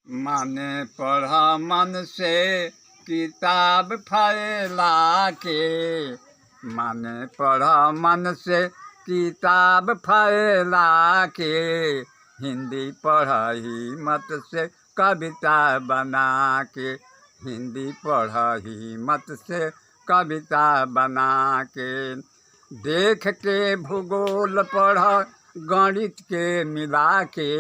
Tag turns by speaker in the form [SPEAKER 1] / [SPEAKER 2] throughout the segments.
[SPEAKER 1] माने पढ़ा मन से किताब फैला के, माने पढ़ा मन से किताब फैला के, हिंदी पढ़ा ही मत से कविता बना के, हिंदी पढ़ा ही मत से कविता बना के। देख के भूगोल पढ़ा गणित के मिला के,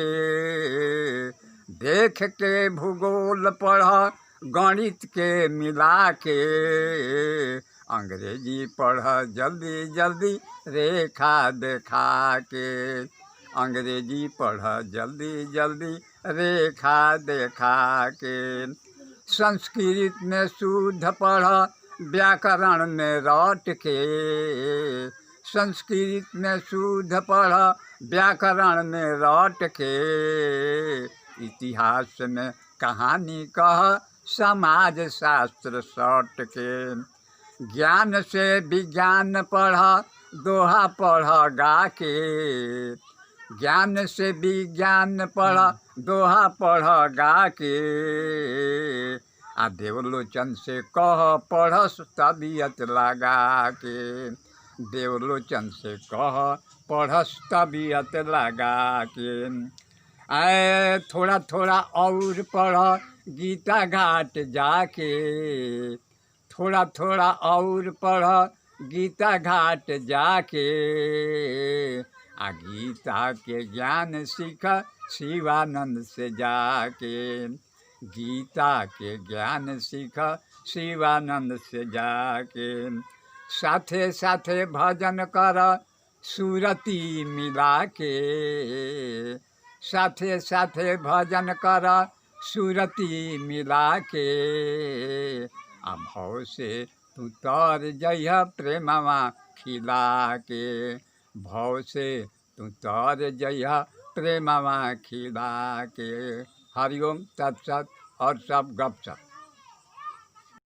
[SPEAKER 1] देख के भूगोल पढ़ा गणित के मिला के, अंग्रेजी पढ़ा जल्दी जल्दी रेखा देखा के, अंग्रेजी पढ़ा जल्दी जल्दी रेखा देखा के। संस्कृत में शुद्ध पढ़ा व्याकरण में रट के, संस्कृत में शुद्ध पढ़ा व्याकरण में रट के, इतिहास में कहानी कह समाज शास्त्र सट के। ज्ञान से विज्ञान पढ़ा दोहा पढ़ा गा के, ज्ञान से विज्ञान पढ़ा दोहा पढ़ा गा के, आ देवलोचन से कह पढ़स तबीयत लगा के, देवलोचन से कह पढ़स तबीयत लगा के। आए थोड़ा थोड़ा और पढ़ गीता घाट जाके, थोड़ा थोड़ा और पढ़ गीता घाट जाके, आ गीता के ज्ञान सीख शिवानंद से जाके, गीता के ज्ञान सीख शिवानंद से जाके। साथे साथे भजन कर सुरती मिला के, साथे साथे भजन कर सुरती मिला के, आ भव से तू तर जइह प्रेमवा खिला के, भव से तू तर जइह प्रेमवा खिला के। हरिओम तत्सत और सब गपशप।